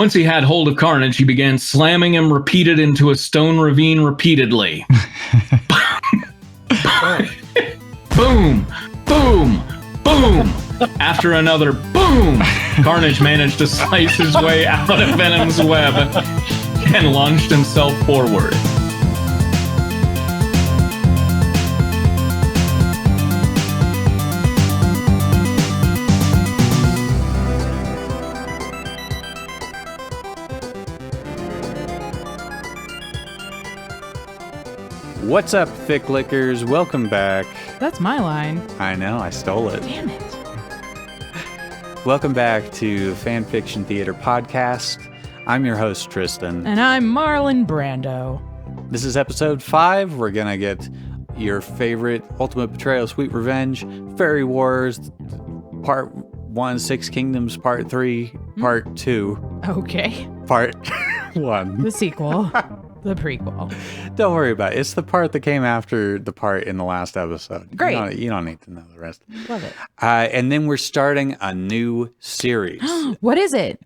Once he had hold of Carnage, he began slamming him repeated into a stone ravine repeatedly. Boom! Boom! Boom! After another boom, Carnage managed to slice his way out of Venom's web and launched himself forward. What's up, thick lickers? Welcome back. That's my line. I know, I stole it. Damn it. Welcome back to Fanfiction Theatre podcast. I'm your host, Tristan. And I'm Marlon Brando. This is episode 5. We're gonna get your favorite Ultimate Betrayal, Sweet Revenge, Faerie Wars, Part 1, Six Kingdoms, Part 3, Part 2. Okay. Part 1. The sequel. The prequel. Don't worry about it. It's the part that came after the part in the last episode. Great. You don't need to know the rest. Love it. And then we're starting a new series. What is it?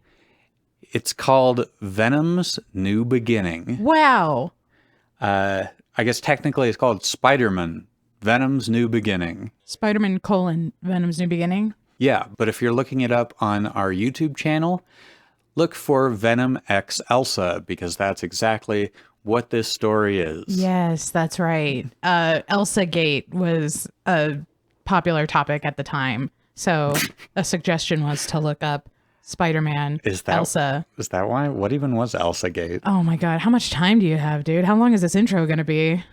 It's called Venom's New Beginning. Wow. I guess technically it's called Spider-Man, Venom's New Beginning. Spider-Man : Venom's New Beginning? Yeah, but if you're looking it up on our YouTube channel, look for Venom x Elsa, because that's exactly what this story is. Yes, that's right. Elsa Gate was a popular topic at the time. So a suggestion was to look up Spider-Man Elsa. Is that why? What even was Elsa Gate? Oh my God. How much time do you have, dude? How long is this intro going to be?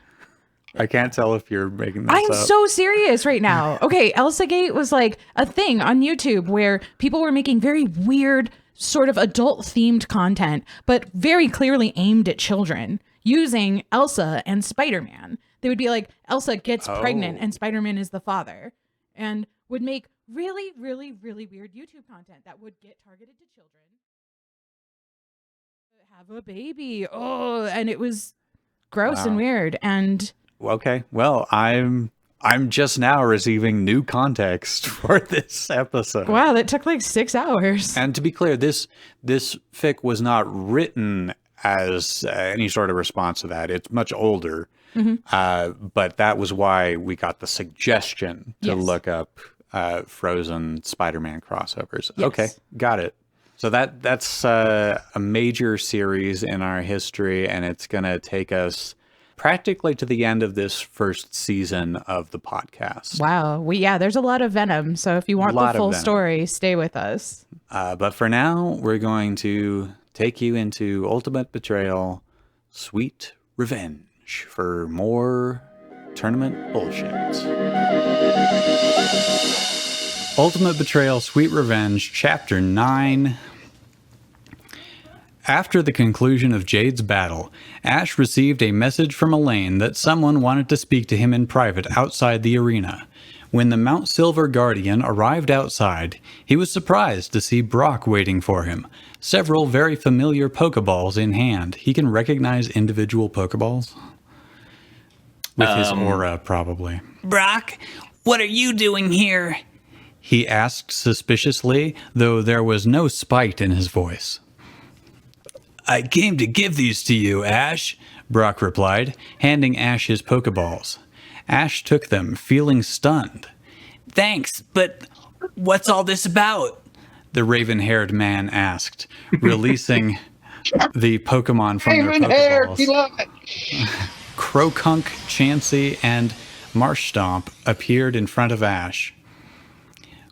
I can't tell if you're making this I'm up. so serious right now. Okay, Elsa Gate was like a thing on YouTube where people were making very weird sort of adult-themed content, but very clearly aimed at children, using Elsa and Spider-Man. They would be like, Elsa gets pregnant and Spider-Man is the father, and would make really, really, really weird YouTube content that would get targeted to children. Have a baby. Oh, and it was gross and weird. And okay, well, I'm just now receiving new context for this episode. wow, that took like 6 hours. And to be clear, this fic was not written as any sort of response to that. It's much older, but that was why we got the suggestion to look up Frozen Spider-Man crossovers. Yes. Okay, got it. So that's a major series in our history, and it's going to take us practically to the end of this first season of the podcast. Wow. There's a lot of Venom. So if you want the full story, stay with us. But for now, we're going to take you into Ultimate Betrayal, Sweet Revenge for more tournament bullshit. Ultimate Betrayal, Sweet Revenge, Chapter 9. After the conclusion of Jade's battle, Ash received a message from Elaine that someone wanted to speak to him in private outside the arena. When the Mount Silver Guardian arrived outside, he was surprised to see Brock waiting for him, several very familiar Pokeballs in hand. He can recognize individual Pokeballs with his aura, probably. Brock, what are you doing here? He asked suspiciously, though there was no spite in his voice. I came to give these to you, Ash, Brock replied, handing Ash his Pokeballs. Ash took them, feeling stunned. Thanks, but what's all this about? The raven-haired man asked, releasing the Pokemon from their Pokeballs. Crokunk, Chansey, and Marshstomp appeared in front of Ash.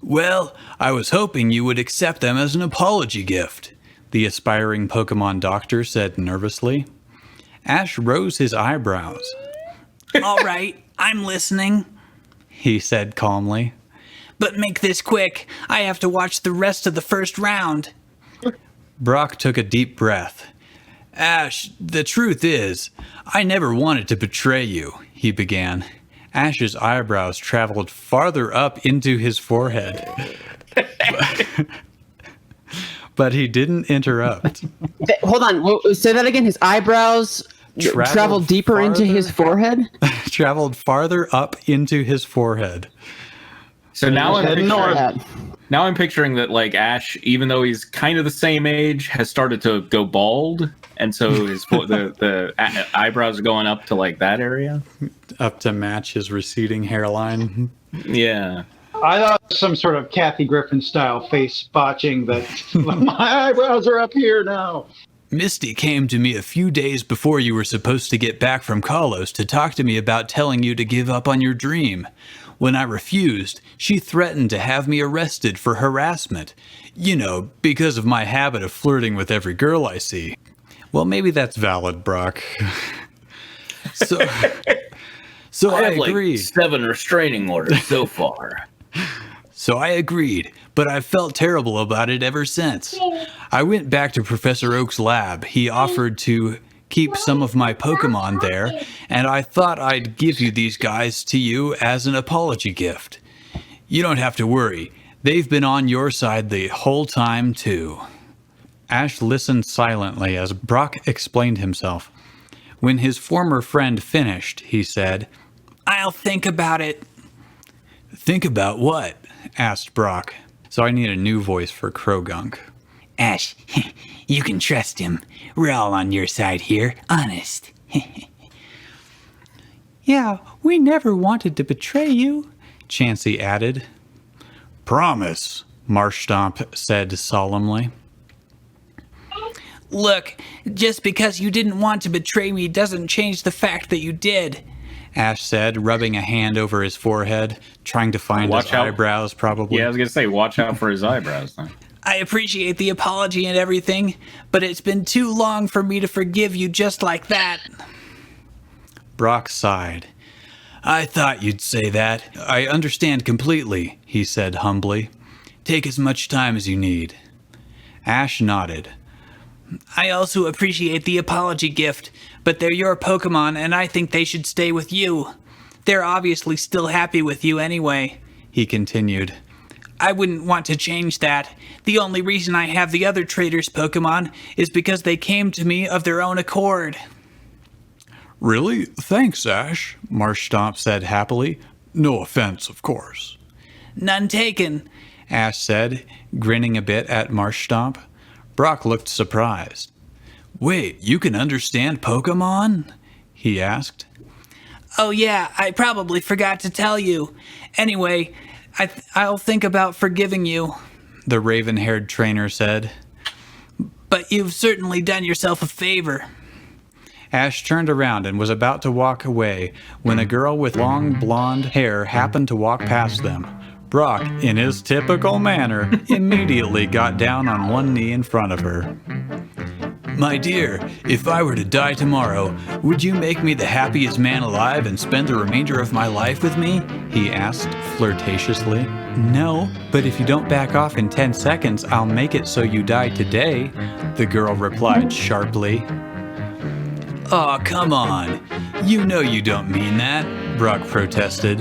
Well, I was hoping you would accept them as an apology gift, the aspiring Pokemon doctor said nervously. Ash rose his eyebrows. All right, I'm listening, he said calmly. But make this quick. I have to watch the rest of the first round. Brock took a deep breath. Ash, the truth is, I never wanted to betray you, he began. Ash's eyebrows traveled farther up into his forehead. But he didn't interrupt. Hold on. Say that again. His eyebrows traveled deeper into his forehead? Traveled farther up into his forehead. So now I'm picturing, Now I'm picturing that like Ash, even though he's kind of the same age, has started to go bald, and so his the eyebrows are going up to like that area, up to match his receding hairline. Yeah. I thought it was some sort of Kathy Griffin style face botching that my eyebrows are up here now. Misty came to me a few days before you were supposed to get back from Kalos to talk to me about telling you to give up on your dream. When I refused, she threatened to have me arrested for harassment. You know, because of my habit of flirting with every girl I see. Well, maybe that's valid, Brock. So I have agreed. like 7 restraining orders so far. So I agreed, but I've felt terrible about it ever since. I went back to Professor Oak's lab. He offered to keep some of my Pokemon there, and I thought I'd give you these guys to you as an apology gift. You don't have to worry. They've been on your side the whole time, too. Ash listened silently as Brock explained himself. When his former friend finished, he said, I'll think about it. Think about what? Asked Brock. So I need a new voice for Krogunk. Ash, you can trust him. We're all on your side here, honest. Yeah, we never wanted to betray you, Chansey added. Promise, Marshstomp said solemnly. Look, just because you didn't want to betray me doesn't change the fact that you did. Ash said, rubbing a hand over his forehead, trying to find his eyebrows, probably. Yeah, I was going to say, watch out for his eyebrows. Then. I appreciate the apology and everything, but it's been too long for me to forgive you just like that. Brock sighed. I thought you'd say that. I understand completely, he said humbly. Take as much time as you need. Ash nodded. I also appreciate the apology gift, but they're your Pokemon and I think they should stay with you. They're obviously still happy with you anyway, he continued. I wouldn't want to change that. The only reason I have the other traitors' Pokemon is because they came to me of their own accord. Really? Thanks, Ash, Marshstomp said happily. No offense, of course. None taken, Ash said, grinning a bit at Marshstomp. Brock looked surprised. Wait, you can understand Pokemon? He asked. Oh yeah, I probably forgot to tell you. Anyway, I'll think about forgiving you, the raven-haired trainer said. But you've certainly done yourself a favor. Ash turned around and was about to walk away when a girl with long blonde hair happened to walk past them. Brock, in his typical manner, immediately got down on one knee in front of her. My dear, if I were to die tomorrow, would you make me the happiest man alive and spend the remainder of my life with me? He asked flirtatiously. No, but if you don't back off in 10 seconds, I'll make it so you die today, the girl replied sharply. Aw, come on. You know you don't mean that, Brock protested.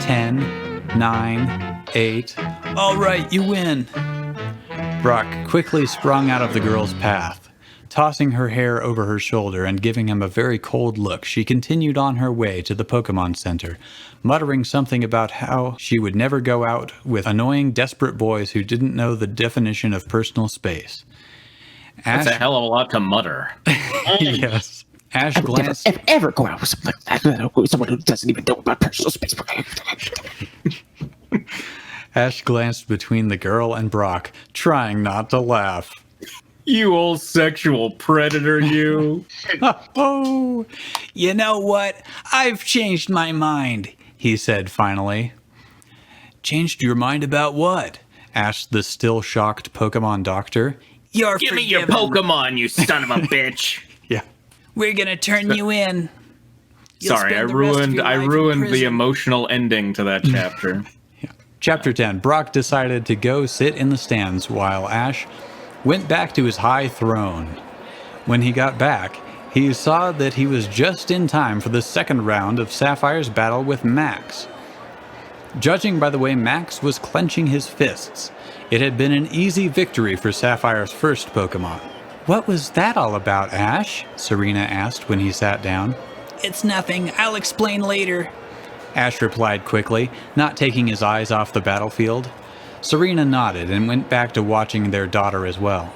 10, 9, 8. All right, you win. Brock quickly sprung out of the girl's path. Tossing her hair over her shoulder and giving him a very cold look, she continued on her way to the Pokemon Center, muttering something about how she would never go out with annoying, desperate boys who didn't know the definition of personal space. That's a hell of a lot to mutter. Yes. Ash glanced. Ever go out with someone who doesn't even know about personal space. Ash glanced between the girl and Brock, trying not to laugh. You old sexual predator, you. Oh, you know what? I've changed my mind, he said finally. Changed your mind about what? Asked the still shocked Pokemon doctor. You're Give me your Pokemon, you son of a bitch. Yeah. We're gonna turn you in. Sorry, I ruined the emotional ending to that chapter. Yeah. Chapter 10. Brock decided to go sit in the stands while Ash went back to his high throne. When he got back, he saw that he was just in time for the second round of Sapphire's battle with Max. Judging by the way Max was clenching his fists, it had been an easy victory for Sapphire's first Pokemon. What was that all about, Ash? Serena asked when he sat down. It's nothing. I'll explain later. Ash replied quickly, not taking his eyes off the battlefield. Serena nodded and went back to watching their daughter as well.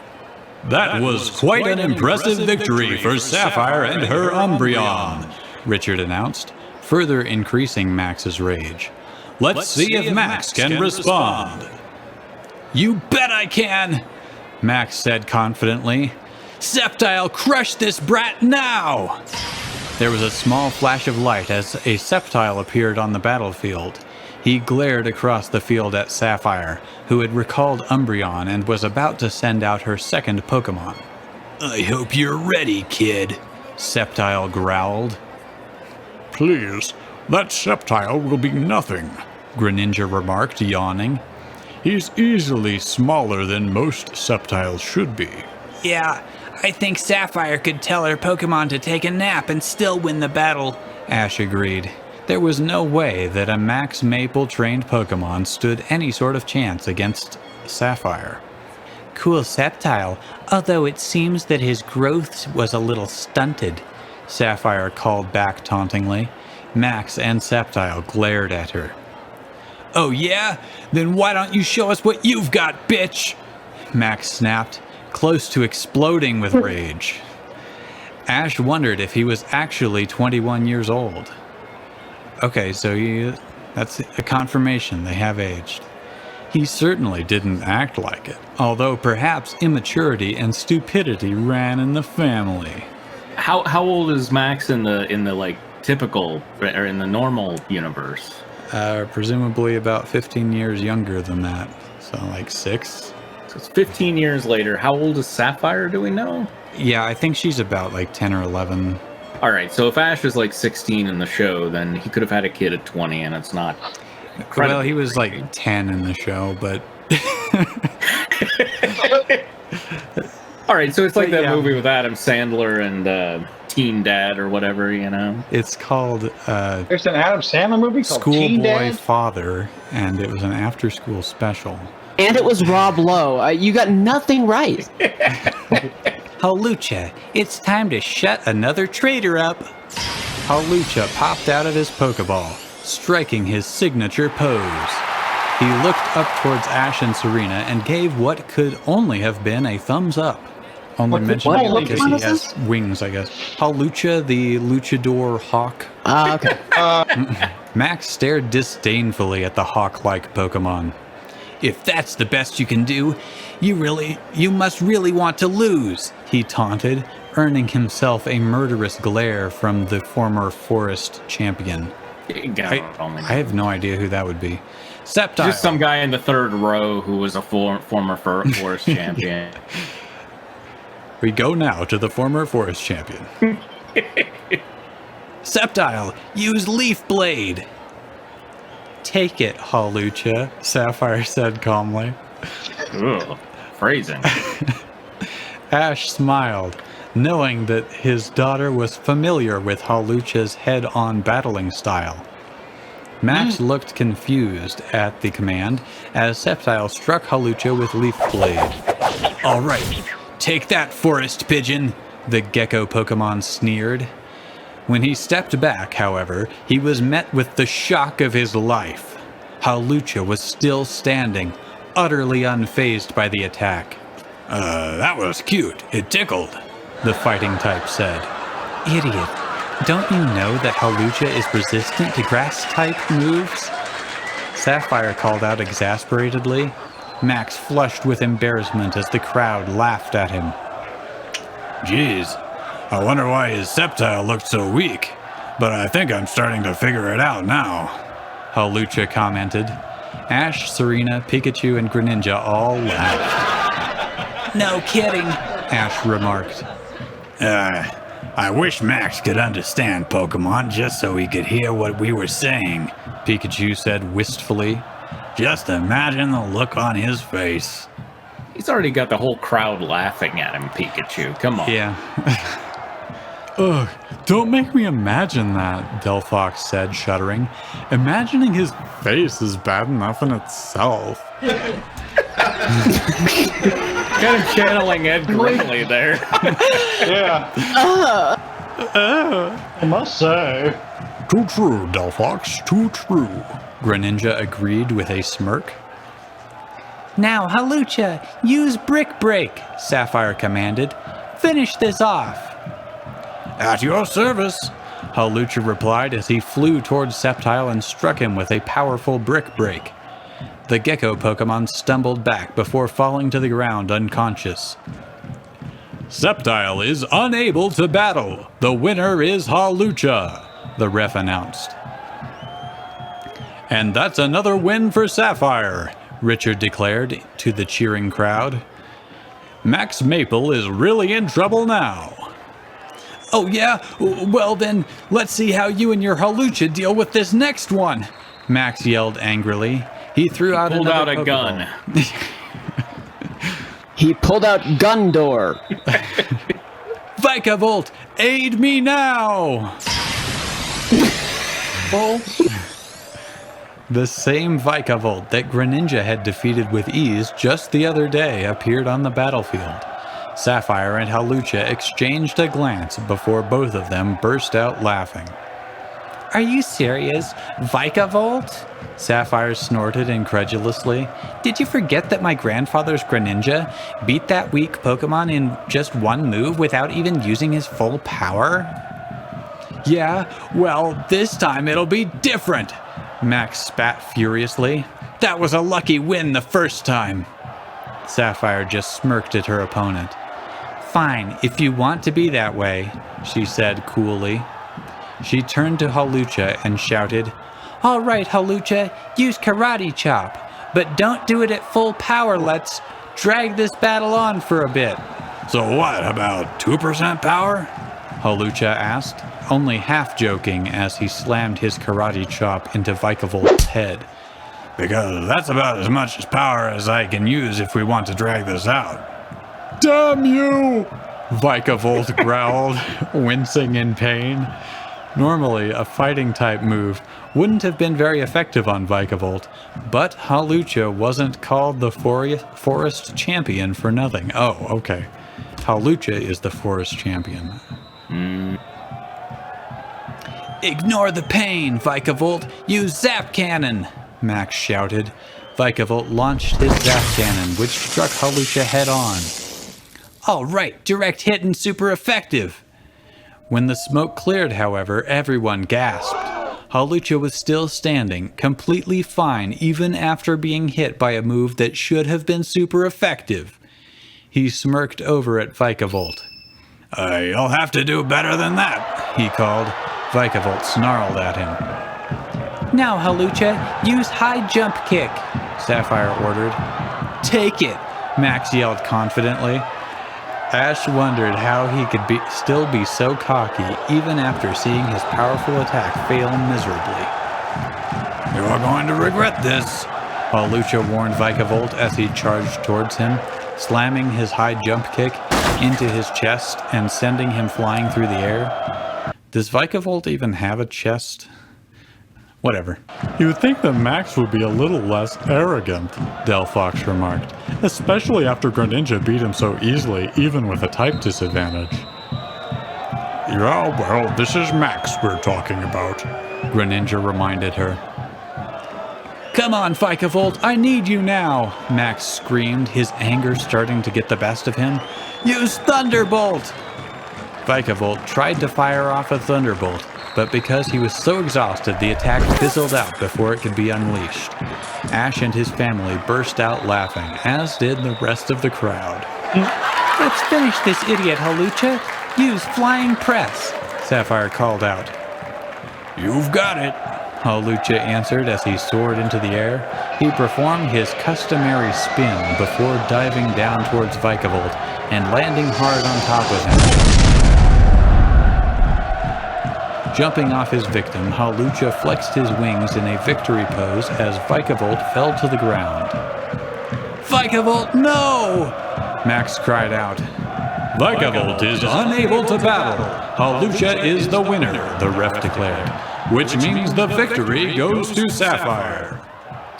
That was quite an impressive victory for Saphire and her Umbreon, Richard announced, further increasing Max's rage. Let's see if Max can respond. You bet I can, Max said confidently. Sceptile, crush this brat now! There was a small flash of light as a Sceptile appeared on the battlefield. He glared across the field at Saphire, who had recalled Umbreon and was about to send out her second Pokemon. I hope you're ready, kid, Sceptile growled. Please, that Sceptile will be nothing, Greninja remarked, yawning. He's easily smaller than most Sceptiles should be. Yeah, I think Saphire could tell her Pokemon to take a nap and still win the battle, Ash agreed. There was no way that a Max Maple trained Pokemon stood any sort of chance against Saphire. Cool Sceptile, although it seems that his growth was a little stunted, Saphire called back tauntingly. Max and Sceptile glared at her. Oh yeah? Then why don't you show us what you've got, bitch? Max snapped, close to exploding with rage. Ash wondered if he was actually 21 years old. Okay, so that's a confirmation they have aged. He certainly didn't act like it, although perhaps immaturity and stupidity ran in the family. How old is Max in the like typical or in the normal universe? Presumably about 15 years younger than that, so like 6. So it's 15 years later. How old is Saphire? Do we know? Yeah, I think she's about like 10 or 11. All right, so if Ash is like 16 in the show, then he could have had a kid at 20, and it's not. Well, he was like 10 in the show, but. All right, so it's like that movie with Adam Sandler and Teen Dad or whatever, you know? It's called. There's an Adam Sandler movie called Teen Schoolboy Dad. Father, and it was an after-school special. And it was Rob Lowe. You got nothing right. Hawlucha, it's time to shut another traitor up. Hawlucha popped out of his Pokeball, striking his signature pose. He looked up towards Ash and Serena and gave what could only have been a thumbs up. Only mentioning it because he has wings, I guess. Hawlucha, the luchador hawk. Okay. Max stared disdainfully at the hawk-like Pokemon. If that's the best you can do, you must really want to lose, he taunted, earning himself a murderous glare from the former forest champion. I have no idea who that would be. Sceptile. Just some guy in the third row who was a former forest champion. We go now to the former forest champion. Sceptile, use Leaf Blade. Take it, Hawlucha, Saphire said calmly. Ugh, phrasing. Ash smiled, knowing that his daughter was familiar with Hawlucha's head-on battling style. Max looked confused at the command as Sceptile struck Hawlucha with Leaf Blade. All right, take that, forest pigeon, the gecko Pokemon sneered. When he stepped back, however, he was met with the shock of his life. Hawlucha was still standing, utterly unfazed by the attack. That was cute. It tickled, the fighting type said. Idiot, don't you know that Hawlucha is resistant to grass-type moves? Saphire called out exasperatedly. Max flushed with embarrassment as the crowd laughed at him. Jeez, I wonder why his Sceptile looked so weak, but I think I'm starting to figure it out now, Hawlucha commented. Ash, Serena, Pikachu, and Greninja all laughed. No kidding, Ash remarked. I wish Max could understand Pokemon just so he could hear what we were saying, Pikachu said wistfully. Just imagine the look on his face. He's already got the whole crowd laughing at him, Pikachu. Come on. Yeah. Ugh, don't make me imagine that, Delphox said, shuddering. Imagining his face is bad enough in itself. Kind of channeling Ed Grimley there. Yeah. I must say. Too true, Delphox, too true. Greninja agreed with a smirk. Now, Halucha, use Brick Break, Saphire commanded. Finish this off. At your service. Halucha replied as he flew towards Sceptile and struck him with a powerful Brick Break. The Gecko Pokemon stumbled back before falling to the ground unconscious. Sceptile is unable to battle. The winner is Halucha, the ref announced. And that's another win for Saphire, Richard declared to the cheering crowd. Max Maple is really in trouble now. Oh yeah? Well then, let's see how you and your Halucha deal with this next one, Max yelled angrily. He threw out pulled out a Pokeball. gun. He pulled out Gundor. Vikavolt, aid me now! The same Vikavolt that Greninja had defeated with ease just the other day appeared on the battlefield. Saphire and Halucha exchanged a glance before both of them burst out laughing. Are you serious? Vikavolt? Saphire snorted incredulously. Did you forget that my grandfather's Greninja beat that weak Pokemon in just one move without even using his full power? Yeah, well, this time it'll be different, Max spat furiously. That was a lucky win the first time. Saphire just smirked at her opponent. Fine, if you want to be that way, she said coolly. She turned to Halucha and shouted, All right, Halucha, use Karate Chop, but don't do it at full power. Let's drag this battle on for a bit. So what, about 2% power? Halucha asked, only half joking as he slammed his Karate Chop into Vikavolt's head. Because that's about as much power as I can use if we want to drag this out. Damn you! Vikavolt growled, wincing in pain. Normally, a fighting-type move wouldn't have been very effective on Vikavolt, but Halucha wasn't called the Forest Champion for nothing. Oh, okay. Halucha is the Forest Champion. Ignore the pain, Vikavolt! Use Zap Cannon! Max shouted. Vikavolt launched his Zap Cannon, which struck Halucha head-on. All right, direct hit and super effective! When the smoke cleared, however, everyone gasped. Halucha was still standing, completely fine even after being hit by a move that should have been super effective. He smirked over at Vikavolt. You'll have to do better than that, he called. Vikavolt snarled at him. Now, Halucha, use high jump kick, Saphire ordered. Take it, Max yelled confidently. Ash wondered how he could still be so cocky even after seeing his powerful attack fail miserably. You're going to regret this, Halucha warned Vikavolt as he charged towards him, slamming his high jump kick into his chest and sending him flying through the air. Does Vikavolt even have a chest? Whatever. You would think that Max would be a little less arrogant, Delphox remarked. especially after Greninja beat him so easily, even with a type disadvantage. Yeah, well, this is Max we're talking about, Greninja reminded her. Come on, Vikavolt, I need you now, Max screamed, his anger starting to get the best of him. Use Thunderbolt! Vikavolt tried to fire off a Thunderbolt, but because he was so exhausted, the attack fizzled out before it could be unleashed. Ash and his family burst out laughing, as did the rest of the crowd. Let's finish this idiot, Halucha. Use Flying Press, Saphire called out. You've got it, Halucha answered as he soared into the air. He performed his customary spin before diving down towards Vikavolt and landing hard on top of him. Jumping off his victim, Halucha flexed his wings in a victory pose as Vikavolt fell to the ground. Vikavolt, no! Max cried out. Vikavolt is unable to battle. Halucha is the winner, the ref declared, which means the victory goes to Saphire.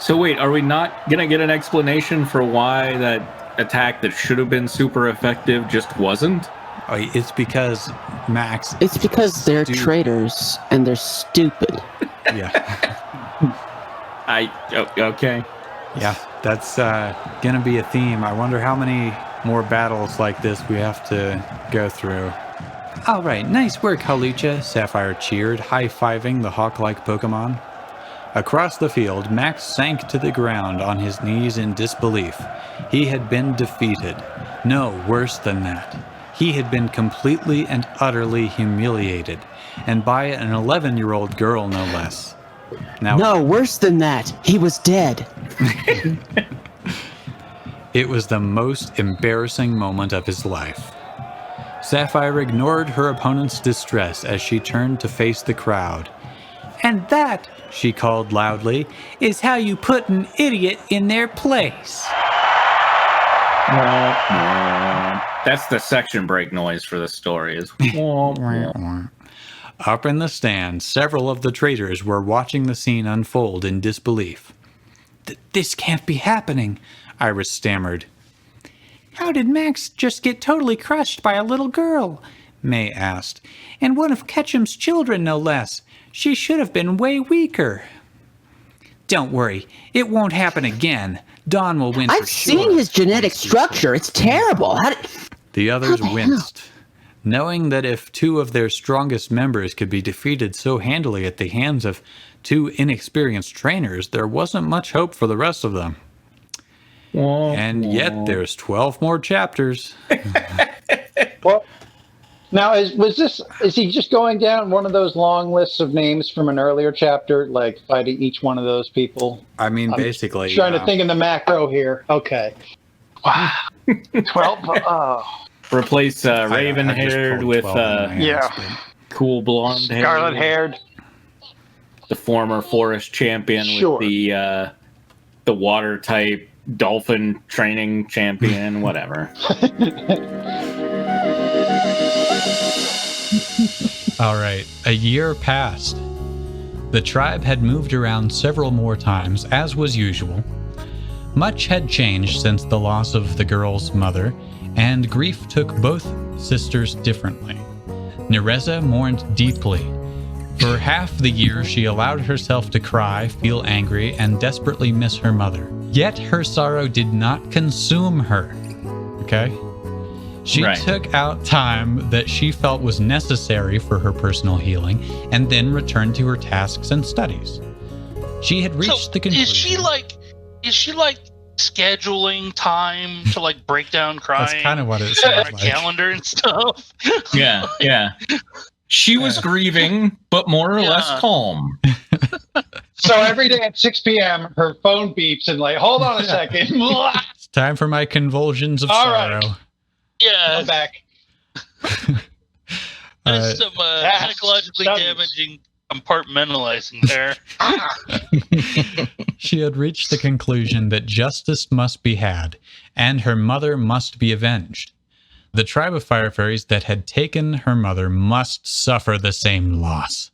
So wait, are we not gonna get an explanation for why that attack that should have been super effective just wasn't? It's because Max... It's because they're traitors and they're stupid. Yeah. Okay. Yeah, that's gonna be a theme. I wonder how many more battles like this we have to go through. All right, nice work, Hawlucha, Saphire cheered, high-fiving the hawk-like Pokemon. Across the field, Max sank to the ground on his knees in disbelief. He had been defeated. No, worse than that. He had been completely and utterly humiliated, and by an 11-year-old girl, no less. Now, No, worse than that. He was dead. it was the most embarrassing moment of his life. Saphire ignored her opponent's distress as she turned to face the crowd. "And that," she called loudly, "is how you put an idiot in their place." That's the section break noise for the story. Up in the stand, several of the traitors were watching the scene unfold in disbelief. This can't be happening," Iris stammered. "How did Max just get totally crushed by a little girl?" May asked. "And one of Ketchum's children, no less. She should have been way weaker." "Don't worry, it won't happen again. Dawn will win for I've sure." seen his genetic structure. It's terrible. The others winced, knowing that if two of their strongest members could be defeated so handily at the hands of two inexperienced trainers, there wasn't much hope for the rest of them. And yet there's 12 more chapters. Well, now is he just going down one of those long lists of names from an earlier chapter, like fighting each one of those people? I mean, basically. Trying to think in the macro here. Okay. Wow. 12. Oh. Replace raven-haired with cool blonde hair. Scarlet-haired. The former forest champion with the water type dolphin training champion, whatever. All right, a year passed. The tribe had moved around several more times, as was usual. Much had changed since the loss of the girl's mother, and grief took both sisters differently. Nereza mourned deeply. For half the year, she allowed herself to cry, feel angry, and desperately miss her mother. Yet her sorrow did not consume her. Okay? She took out time that she felt was necessary for her personal healing, and then returned to her tasks and studies. She had reached the conclusion. Is she like scheduling time to like break down crying? That's kind of what it sounds like. Calendar and stuff. Yeah. She was grieving, but more or less calm. So every day at 6 p.m., her phone beeps and like, hold on a second. It's time for my convulsions of sorrow. Right. Yeah. I'm back. There's some psychologically damaging compartmentalizing there. She had reached the conclusion that justice must be had, and her mother must be avenged. The tribe of fire fairies that had taken her mother must suffer the same loss.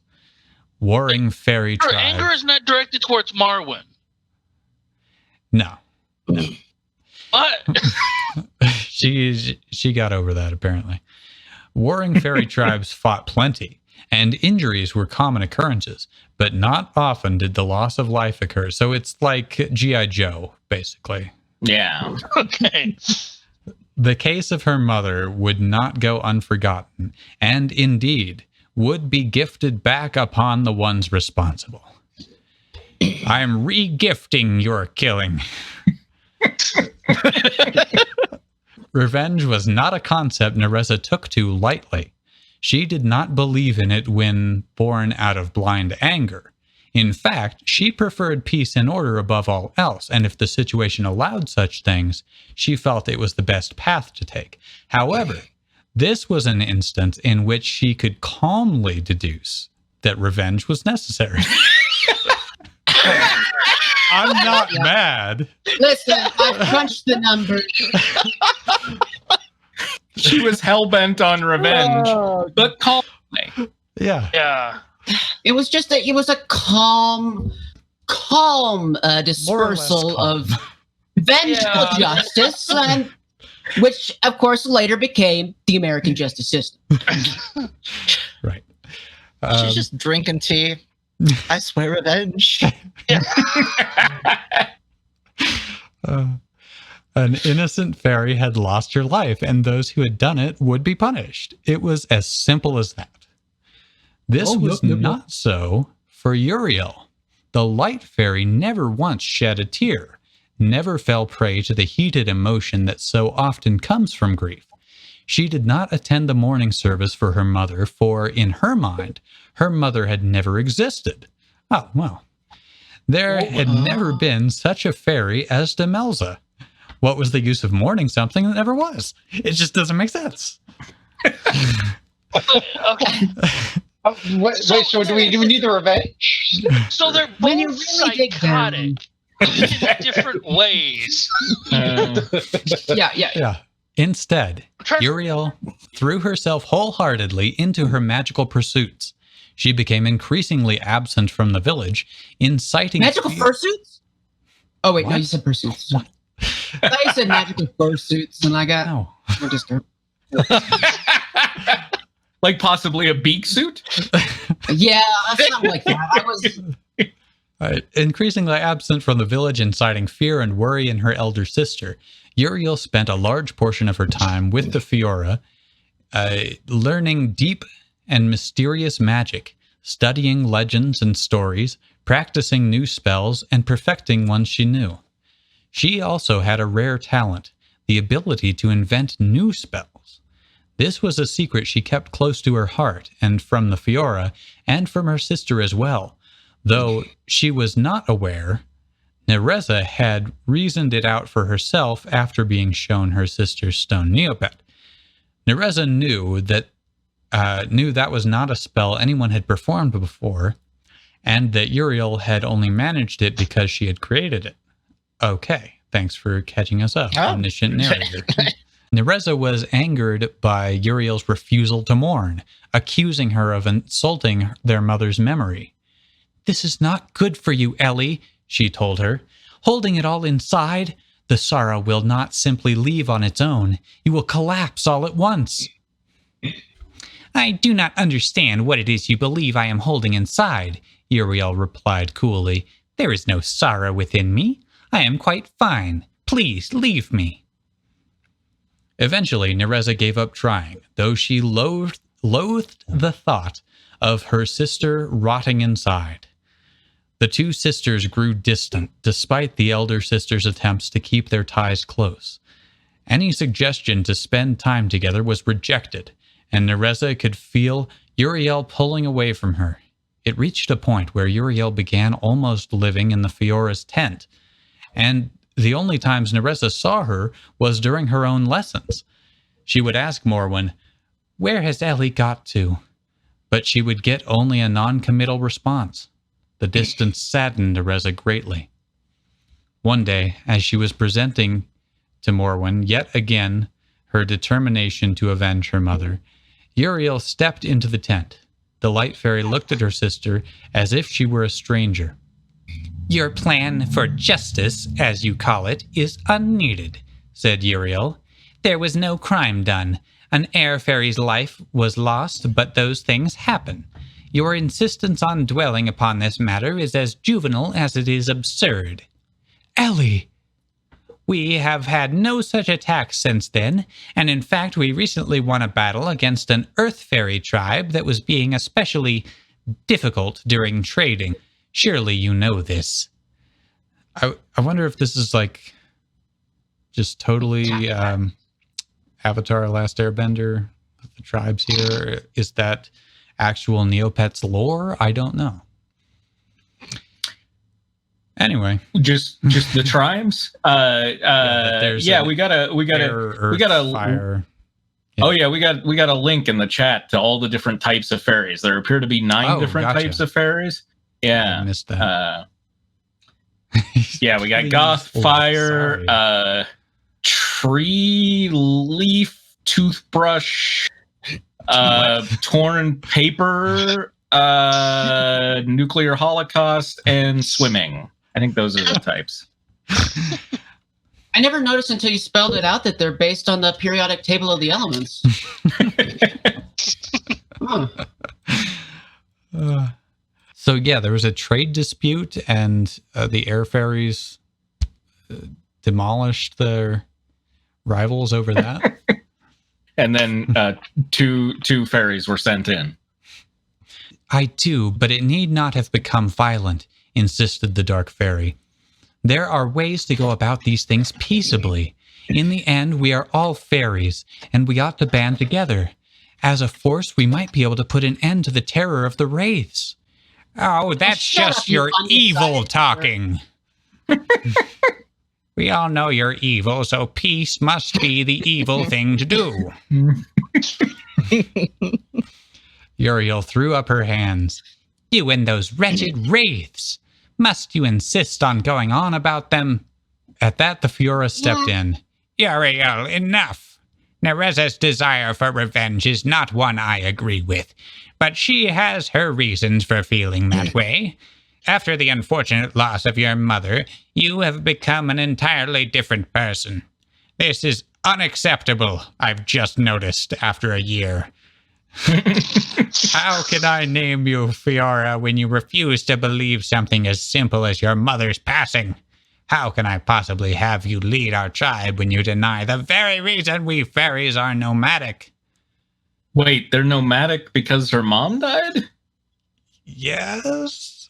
Warring fairy tribe. Her anger is not directed towards Marwyn. No. What? She got over that, apparently. Warring fairy tribes fought plenty, and injuries were common occurrences, but not often did the loss of life occur. So it's like G.I. Joe, basically. Yeah. Okay. The case of her mother would not go unforgotten, and indeed would be gifted back upon the ones responsible. I am re-gifting your killing. Revenge was not a concept Nereza took to lightly. She did not believe in it when born out of blind anger. In fact, she preferred peace and order above all else, and if the situation allowed such things, she felt it was the best path to take. However, this was an instance in which she could calmly deduce that revenge was necessary. I'm not mad. Listen, I crunched the numbers. She was hell-bent on revenge, but calmly. Yeah. It was just it was a calm dispersal of vengeful justice, and which, of course, later became the American justice system. Right. She's just drinking tea. I swear revenge. An innocent fairy had lost her life, and those who had done it would be punished. It was as simple as that. This was not so for Urielle. The light fairy never once shed a tear, never fell prey to the heated emotion that so often comes from grief. She did not attend the mourning service for her mother, for in her mind, her mother had never existed. Oh, well. There had never been such a fairy as Demelza. What was the use of mourning something that never was? It just doesn't make sense. Okay. So do we need the revenge? So they're both psychotic in different ways. Yeah. Instead, Urielle threw herself wholeheartedly into her magical pursuits. She became increasingly absent from the village, inciting... Magical fursuits? Oh, wait, no, you said pursuits. What? I thought you said magical fursuits, and I got... No. Like possibly a beak suit? Yeah, something like that. I was... Increasingly absent from the village, inciting fear and worry in her elder sister, Urielle spent a large portion of her time with the Fiora, learning deep and mysterious magic, studying legends and stories, practicing new spells, and perfecting ones she knew. She also had a rare talent, the ability to invent new spells. This was a secret she kept close to her heart, and from the Fiora, and from her sister as well. Though she was not aware, Nereza had reasoned it out for herself after being shown her sister's stone Neopet. Nereza knew that was not a spell anyone had performed before, and that Urielle had only managed it because she had created it. Okay, thanks for catching us up, omniscient narrator. Nereza was angered by Urielle's refusal to mourn, accusing her of insulting their mother's memory. "This is not good for you, Ellie," she told her. "Holding it all inside, the sorrow will not simply leave on its own. You will collapse all at once." "I do not understand what it is you believe I am holding inside," Urielle replied coolly. "There is no sorrow within me. I am quite fine. Please leave me." Eventually, Nereza gave up trying, though she loathed the thought of her sister rotting inside. The two sisters grew distant, despite the elder sister's attempts to keep their ties close. Any suggestion to spend time together was rejected, and Nereza could feel Urielle pulling away from her. It reached a point where Urielle began almost living in the Fiora's tent, and the only times Nereza saw her was during her own lessons. She would ask Morwen, "Where has Ellie got to?" But she would get only a non-committal response. The distance saddened Nereza greatly. One day, as she was presenting to Morwen yet again her determination to avenge her mother, Urielle stepped into the tent. The light fairy looked at her sister as if she were a stranger. "Your plan for justice, as you call it, is unneeded," said Urielle. "There was no crime done. An air fairy's life was lost, but those things happen. Your insistence on dwelling upon this matter is as juvenile as it is absurd." "Ellie!" "We have had no such attacks since then, and in fact we recently won a battle against an earth fairy tribe that was being especially difficult during trading. Surely you know this." I wonder if this is like just totally Avatar Last Airbender, the tribes here. Is that actual Neopets lore? I don't know. Anyway, just the tribes. We got a fire. Yeah. Oh yeah, we got a link in the chat to all the different types of fairies. There appear to be 9 different types of fairies. Yeah, I missed that. Yeah, we got goth, fire, tree, leaf, toothbrush, torn paper, nuclear holocaust, and swimming. I think those are the types. I never noticed until you spelled it out that they're based on the periodic table of the elements. So yeah, there was a trade dispute, and the air fairies demolished their rivals over that. And then two fairies were sent in. I do, but it need not have become violent, insisted the Dark Fairy. There are ways to go about these things peaceably. In the end, we are all fairies, and we ought to band together. As a force, we might be able to put an end to the terror of the wraiths. Oh, that's just your evil talking. We all know you're evil, so peace must be the evil thing to do. Urielle threw up her hands. You and those wretched wraiths. Must you insist on going on about them? At that, the Fiora stepped in. Urielle, enough. Nereza's desire for revenge is not one I agree with, but she has her reasons for feeling that way. After the unfortunate loss of your mother, you have become an entirely different person. This is unacceptable, I've just noticed after a year. How can I name you Fiora when you refuse to believe something as simple as your mother's passing? How can I possibly have you lead our tribe when you deny the very reason we fairies are nomadic? Wait, they're nomadic because her mom died? Yes.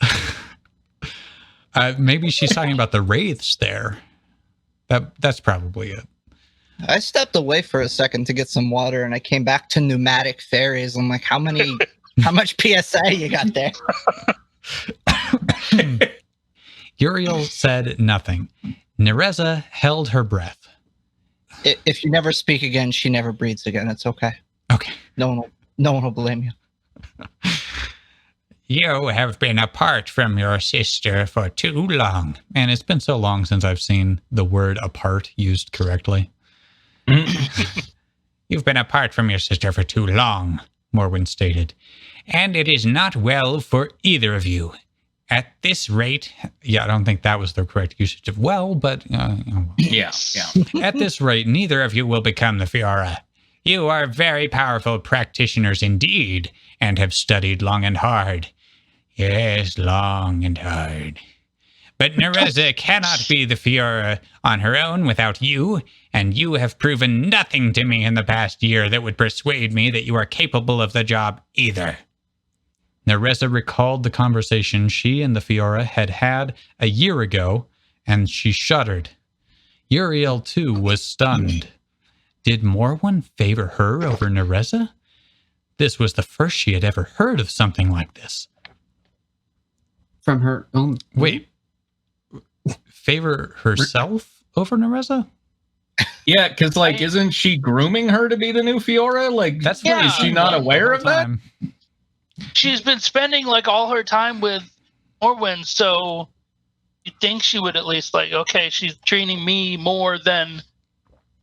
Maybe she's talking about the wraiths there. That's probably it. I stepped away for a second to get some water, and I came back to pneumatic fairies. I'm like, how much PSA you got there? Urielle said nothing. Nereza held her breath. If you never speak again, she never breathes again. It's okay. Okay. No one will blame you. You have been apart from your sister for too long. And it's been so long since I've seen the word apart used correctly. You've been apart from your sister for too long, Morwen stated. And it is not well for either of you. At this rate, I don't think that was the correct usage of well, but... Yeah. At this rate, neither of you will become the Fiora. You are very powerful practitioners indeed, and have studied long and hard. Yes, long and hard. But Nereza cannot be the Fiora on her own without you, and you have proven nothing to me in the past year that would persuade me that you are capable of the job either. Nereza recalled the conversation she and the Fiora had had a year ago, and she shuddered. Urielle, too, was stunned. Did Morwen favor her over Nereza? This was the first she had ever heard of something like this. From her own... Wait. Favor herself over Nereza? Yeah, because, isn't she grooming her to be the new Fiora? That's is she not aware of that? She's been spending, all her time with Morwen, so you'd think she would at least, okay, she's training me more than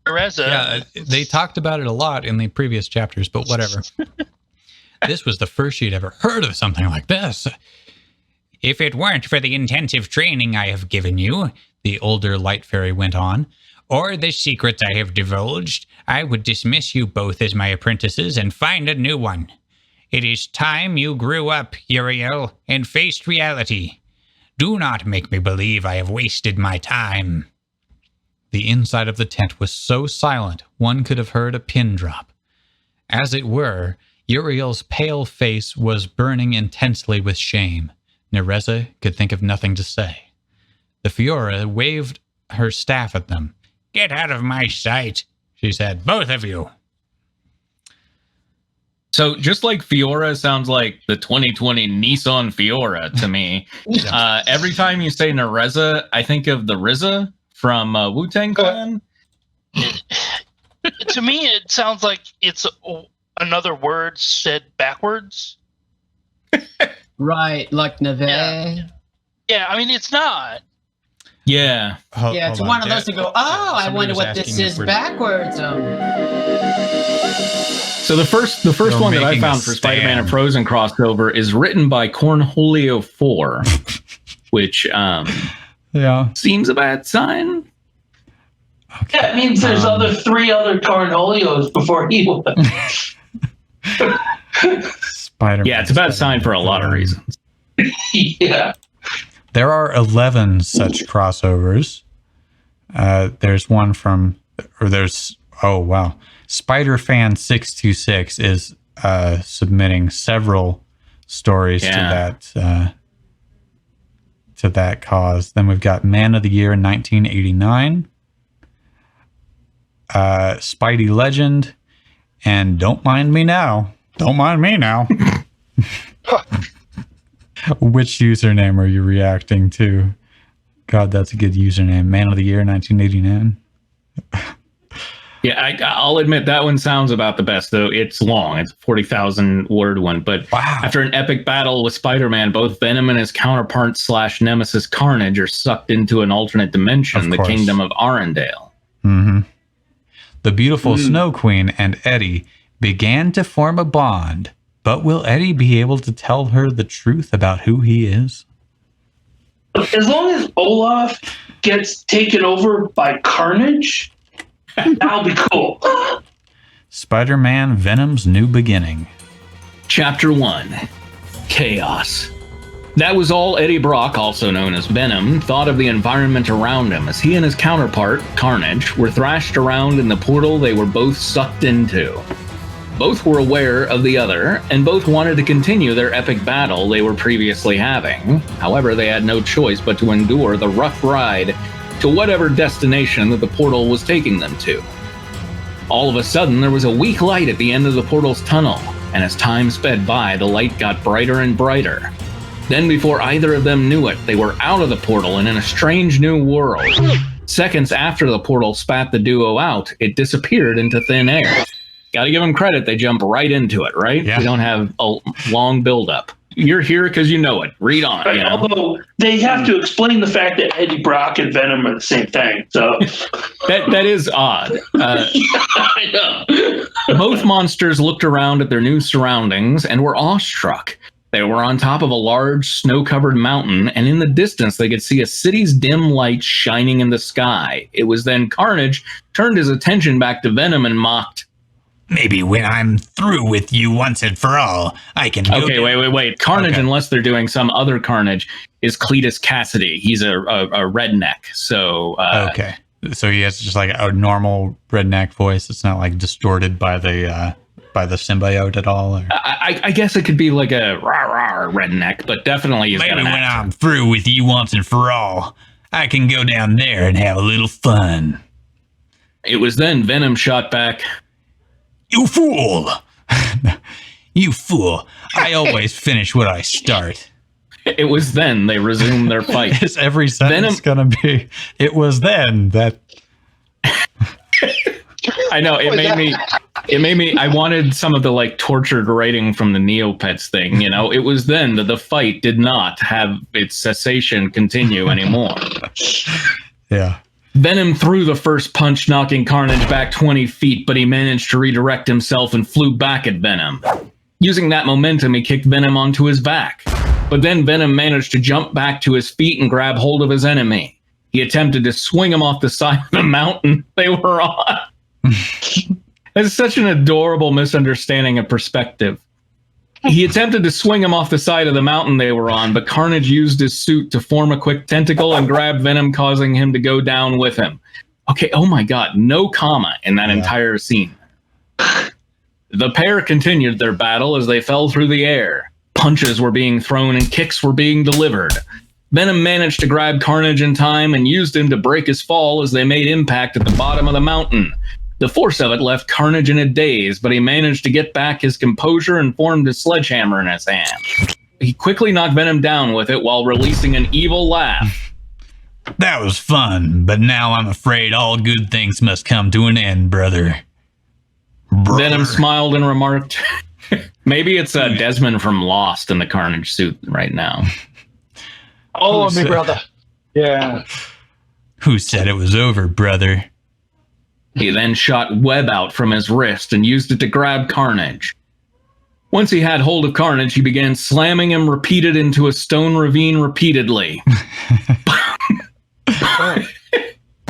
Nereza. Yeah, they talked about it a lot in the previous chapters, but whatever. This was the first she'd ever heard of something like this. If it weren't for the intensive training I have given you, the older light fairy went on, or the secrets I have divulged, I would dismiss you both as my apprentices and find a new one. It is time you grew up, Urielle, and faced reality. Do not make me believe I have wasted my time. The inside of the tent was so silent, one could have heard a pin drop. As it were, Urielle's pale face was burning intensely with shame. Nereza could think of nothing to say. The Fiora waved her staff at them. Get out of my sight, she said, both of you. So just like Fiora sounds like the 2020 Nissan Fiora to me. Every time you say Nereza, I think of the RZA from Wu-Tang Clan. To me, it sounds like it's another word said backwards. Right, like Neve. Yeah, I mean, it's not. Yeah. Yeah, it's one of those to go, I wonder what this is backwards. So the first one that I found for Spider-Man and Frozen crossover is written by Cornholio 4, which seems a bad sign. Okay. That means there's three other Cornholios before he was. Spider-Man. Yeah, it's a bad sign for a lot of reasons. Yeah. There are 11 such crossovers. There's one from, or there's, oh wow, Spider-Fan626 is submitting several stories to that cause. Then we've got Man of the Year in 1989, Spidey Legend, and Don't Mind Me Now. Don't mind me now. Which username are you reacting to? God, that's a good username. Man of the Year 1989. Yeah, I'll admit that one sounds about the best, though. It's long. It's a 40,000 word one. But after an epic battle with Spider-Man, both Venom and his counterpart / nemesis Carnage are sucked into an alternate dimension, the kingdom of Arendelle. Mm-hmm. The beautiful Snow Queen and Eddie began to form a bond, but will Eddie be able to tell her the truth about who he is? As long as Olaf gets taken over by Carnage, that'll be cool. Spider-Man Venom's New Beginning. Chapter 1. Chaos. That was all Eddie Brock, also known as Venom, thought of the environment around him as he and his counterpart, Carnage, were thrashed around in the portal they were both sucked into. Both were aware of the other, and both wanted to continue their epic battle they were previously having. However, they had no choice but to endure the rough ride to whatever destination that the portal was taking them to. All of a sudden, there was a weak light at the end of the portal's tunnel, and as time sped by, the light got brighter and brighter. Then, before either of them knew it, they were out of the portal and in a strange new world. Seconds after the portal spat the duo out, it disappeared into thin air. Gotta give them credit, they jump right into it, right? Yeah. We don't have a long build-up. You're here because you know it. Read on. Right, although they have to explain the fact that Eddie Brock and Venom are the same thing. So that is odd. I know. Both monsters looked around at their new surroundings and were awestruck. They were on top of a large snow-covered mountain, and in the distance they could see a city's dim light shining in the sky. It was then Carnage turned his attention back to Venom and mocked, "Maybe when I'm through with you once and for all, I can go." Okay, wait. Carnage, unless they're doing some other Carnage, is Cletus Cassidy. He's a redneck. So okay, so he has just like a normal redneck voice. It's not like distorted by the symbiote at all. Or? I guess it could be like a rah redneck, but definitely he's got an Maybe when accent. I'm through with you once and for all, I can go down there and have a little fun. It was then Venom shot back, "You fool! You fool! I always finish what I start." It was then they resumed their fight. Is every sentence gonna be? It was then that. I know it made me. I wanted some of the like tortured writing from the Neopets thing. You know, it was then that the fight did not have its cessation continue anymore. Yeah. Venom threw the first punch, knocking Carnage back 20 feet, but he managed to redirect himself and flew back at Venom. Using that momentum, he kicked Venom onto his back. But then Venom managed to jump back to his feet and grab hold of his enemy. He attempted to swing him off the side of the mountain they were on. That's such an adorable misunderstanding of perspective. He attempted to swing him off the side of the mountain they were on, but Carnage used his suit to form a quick tentacle and grab Venom, causing him to go down with him. Okay, oh my god, no comma in that entire scene. The pair continued their battle as they fell through the air. Punches were being thrown and kicks were being delivered. Venom managed to grab Carnage in time and used him to break his fall as they made impact at the bottom of the mountain. The force of it left Carnage in a daze, but he managed to get back his composure and formed his sledgehammer in his hand. He quickly knocked Venom down with it while releasing an evil laugh. "That was fun, but now I'm afraid all good things must come to an end, brother." Venom smiled and remarked, maybe it's Desmond from Lost in the Carnage suit right now. Oh, me brother. Yeah. "Who said it was over, brother?" He then shot web out from his wrist and used it to grab Carnage. Once he had hold of Carnage, he began slamming him repeated into a stone ravine repeatedly.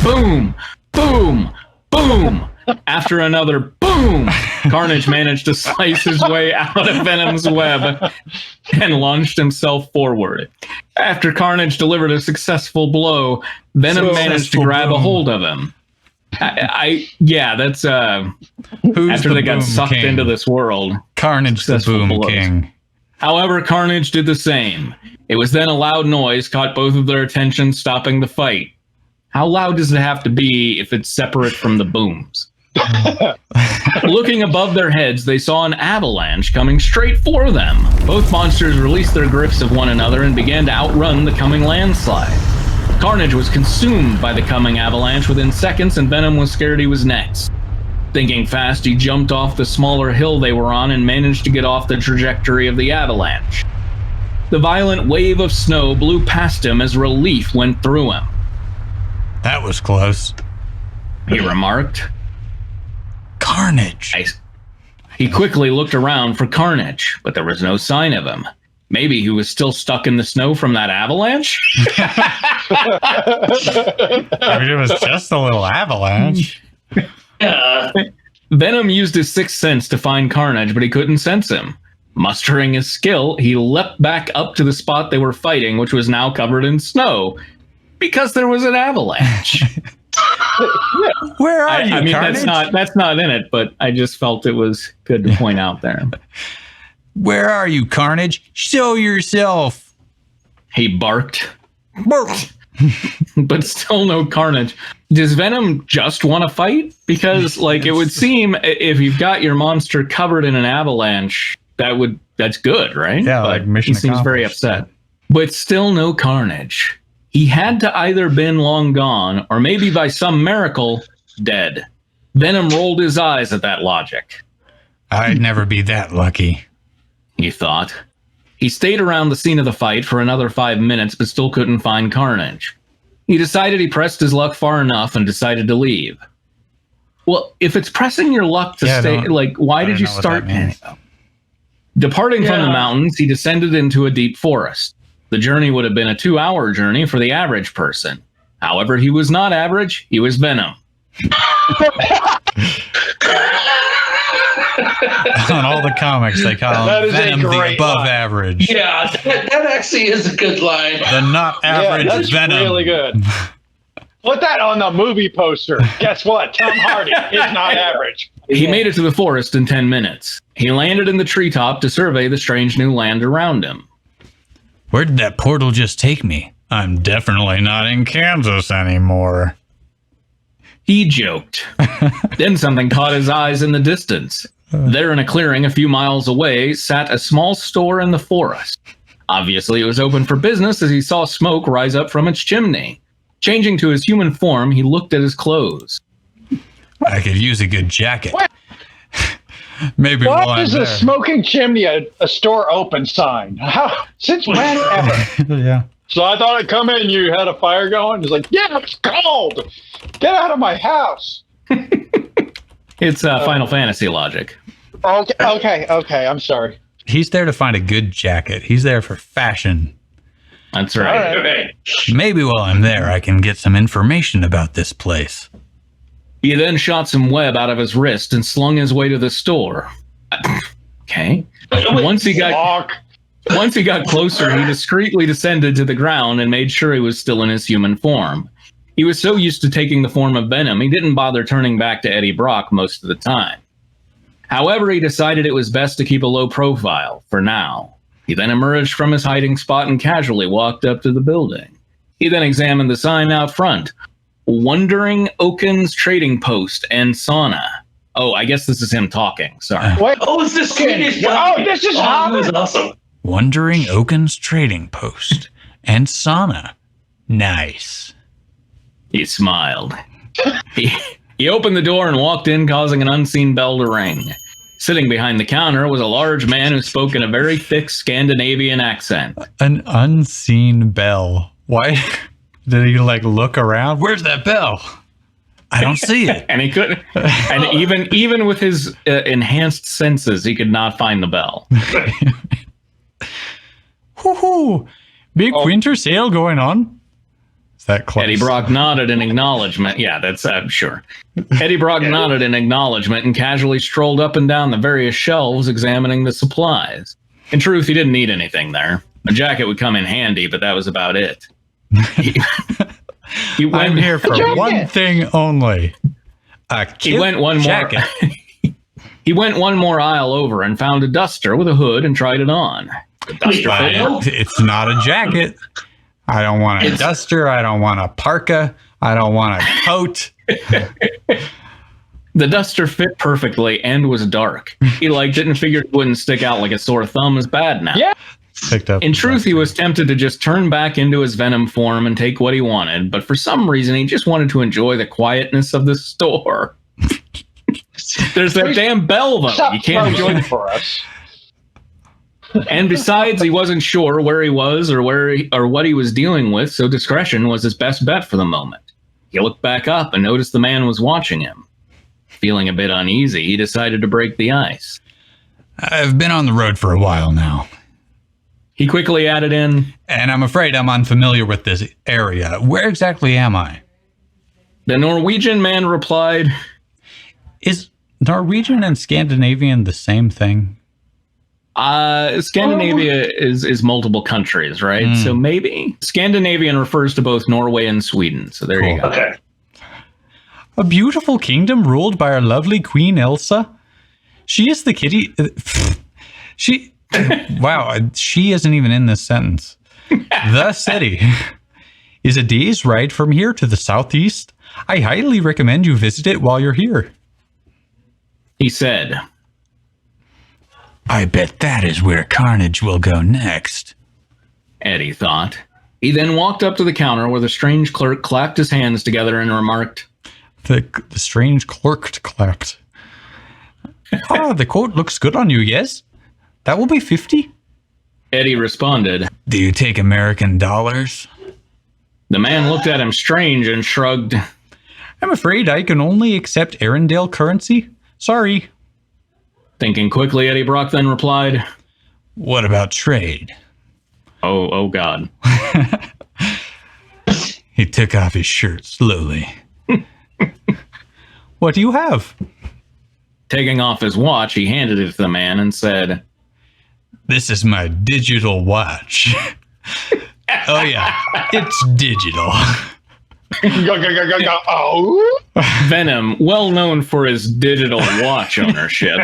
Boom! Boom! Boom! After another boom, Carnage managed to slice his way out of Venom's web and launched himself forward. After Carnage delivered a successful blow, Venom managed to grab a hold of him. That's after they got sucked into this world. Carnage the Boom blows. King. However, Carnage did the same. It was then a loud noise caught both of their attention, stopping the fight. How loud does it have to be if it's separate from the booms? Looking above their heads, they saw an avalanche coming straight for them. Both monsters released their grips of one another and began to outrun the coming landslide. Carnage was consumed by the coming avalanche within seconds, and Venom was scared he was next. Thinking fast, he jumped off the smaller hill they were on and managed to get off the trajectory of the avalanche. The violent wave of snow blew past him as relief went through him. That was close. He remarked. Carnage. He quickly looked around for Carnage, but there was no sign of him. Maybe he was still stuck in the snow from that avalanche? I mean, it was just a little avalanche. Yeah. Venom used his sixth sense to find Carnage, but he couldn't sense him. Mustering his skill, he leapt back up to the spot they were fighting, which was now covered in snow, because there was an avalanche. Where are you, I mean, Carnage? that's not in it, but I just felt it was good to point out there. Where are you, Carnage? Show yourself. He barked. Barked. But still no Carnage. Does Venom just want to fight? Because, like, it would seem if you've got your monster covered in an avalanche, that's good, right? Yeah, but like mission he seems very upset. But still no Carnage. He had to either been long gone, or maybe by some miracle, dead. Venom rolled his eyes at that logic. I'd never be that lucky, he thought. He stayed around the scene of the fight for another 5 minutes, but still couldn't find Carnage. He decided he pressed his luck far enough and decided to leave. Well, if it's pressing your luck to stay, why did you start? Departing from the mountains, he descended into a deep forest. The journey would have been a 2-hour journey for the average person. However, he was not average, he was Venom. On all the comics, they call him Venom the above average. Yeah, that actually is a good line. The not average that's Venom. Really good. Put that on the movie poster. Guess what? Tom Hardy is not average. He made it to the forest in 10 minutes. He landed in the treetop to survey the strange new land around him. Where did that portal just take me? I'm definitely not in Kansas anymore. He joked. Then something caught his eyes in the distance. There in a clearing a few miles away sat a small store in the forest. Obviously, it was open for business as he saw smoke rise up from its chimney. Changing to his human form, he looked at his clothes. I could use a good jacket. Maybe while What I'm is there. a smoking chimney a store open sign? How, since when ever? Yeah. So I thought I'd come in, you had a fire going? It's like, yeah, it's cold. Get out of my house. It's Final Fantasy logic. Okay, I'm sorry. He's there to find a good jacket. He's there for fashion. That's right. Okay. Maybe while I'm there, I can get some information about this place. He then shot some web out of his wrist and slung his way to the store. Okay. Once he got closer, he discreetly descended to the ground and made sure he was still in his human form. He was so used to taking the form of Venom, he didn't bother turning back to Eddie Brock most of the time. However, he decided it was best to keep a low profile, for now. He then emerged from his hiding spot and casually walked up to the building. He then examined the sign out front. Wandering Oaken's Trading Post and Sauna. Oh, I guess this is him talking. Sorry. What? Oh, it's the Swedish Oh, this is that was awesome. Wandering Oaken's Trading Post and Sauna. Nice. He smiled. He opened the door and walked in, causing an unseen bell to ring. Sitting behind the counter was a large man who spoke in a very thick Scandinavian accent. An unseen bell. Why did he look around? Where's that bell? I don't see it. And he couldn't. And even with his enhanced senses, he could not find the bell. Woohoo! Big winter sale going on. Is that close. Eddie Brock nodded in acknowledgement. Yeah, that's sure. Eddie Brock nodded in acknowledgement and casually strolled up and down the various shelves examining the supplies. In truth, he didn't need anything there. A jacket would come in handy, but that was about it. I'm here for one thing only. He went one jacket. more. He went one more aisle over and found a duster with a hood and tried it on. The duster fit. It's not a jacket. I don't want a duster. I don't want a parka. I don't want a coat. The duster fit perfectly and was dark. He liked it and figured it wouldn't stick out like a sore thumb as bad now. Yeah. Picked up. In truth, he was tempted to just turn back into his Venom form and take what he wanted, but for some reason, he just wanted to enjoy the quietness of the store. There's that damn bell, though. You can't enjoy it for us. And besides, he wasn't sure where he was or what he was dealing with, so discretion was his best bet for the moment. He looked back up and noticed the man was watching him. Feeling a bit uneasy, he decided to break the ice. I've been on the road for a while now. He quickly added in, and I'm afraid I'm unfamiliar with this area. Where exactly am I? The Norwegian man replied, Is Norwegian and Scandinavian the same thing? Scandinavia is multiple countries, right? So maybe. Scandinavian refers to both Norway and Sweden. So there you go. Okay. A beautiful kingdom ruled by our lovely Queen Elsa. She is the kitty. Wow, she isn't even in this sentence. The city is a day's ride from here to the southeast. I highly recommend you visit it while you're here. He said, I bet that is where Carnage will go next. Eddie thought. He then walked up to the counter where the strange clerk clapped his hands together and remarked, The strange clerk clapped. The coat looks good on you, yes? That will be 50? Eddie responded, Do you take American dollars? The man looked at him strange and shrugged. I'm afraid I can only accept Arendelle currency. Sorry. Thinking quickly, Eddie Brock then replied, What about trade? Oh God. He took off his shirt slowly. What do you have? Taking off his watch, he handed it to the man and said, This is my digital watch. Oh yeah, it's digital. Venom, well known for his digital watch ownership.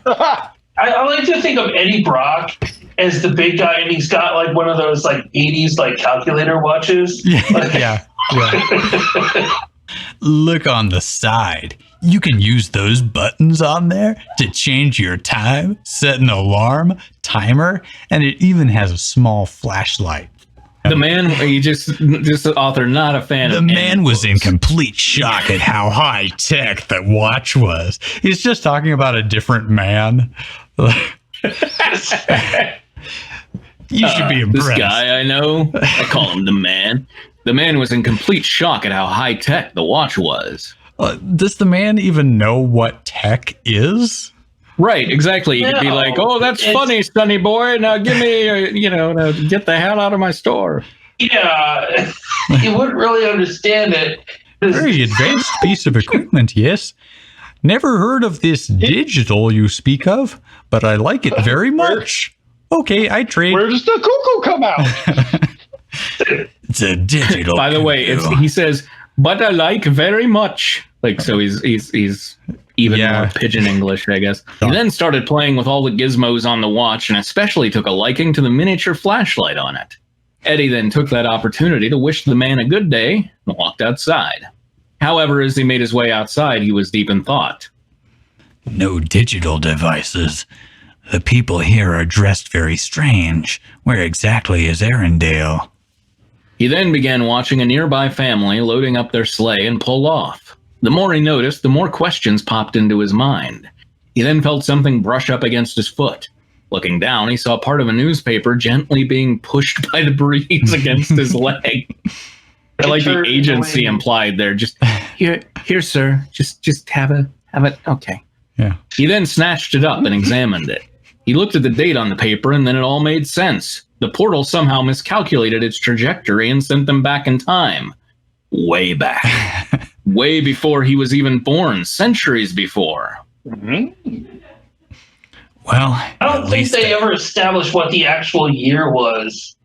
I like to think of Eddie Brock as the big guy, and he's got like one of those like 80s like calculator watches. Yeah. Look on the side. You can use those buttons on there to change your time, set an alarm, timer, and it even has a small flashlight. The man, the author, not a fan The of man was in complete shock at how high tech the watch was. He's just talking about a different man. You should be impressed. This guy I know, I call him the man. The man was in complete shock at how high tech the watch was. Does the man even know what tech is? Right, exactly. You could be like, "Oh, that's funny, Sonny boy. Now give me, now get the hell out of my store." Yeah, you wouldn't really understand it. Very advanced piece of equipment, yes. Never heard of this digital you speak of, but I like it very much. Okay, I trade. Where does the cuckoo come out? It's a digital. By the way, he says, "But I like very much." Like, so he's even more pigeon English, I guess. He then started playing with all the gizmos on the watch and especially took a liking to the miniature flashlight on it. Eddie then took that opportunity to wish the man a good day and walked outside. However, as he made his way outside, he was deep in thought. No digital devices. The people here are dressed very strange. Where exactly is Arendelle? He then began watching a nearby family loading up their sleigh and pull off. The more he noticed, the more questions popped into his mind. He then felt something brush up against his foot. Looking down, he saw part of a newspaper gently being pushed by the breeze against his leg. I like the agency implied there. Just, here, sir. Just have it. Okay. Yeah. He then snatched it up and examined it. He looked at the date on the paper, and then it all made sense. The portal somehow miscalculated its trajectory and sent them back in time. Way back. Way before he was even born, centuries before. Mm-hmm. Well, I don't think they ever established what the actual year was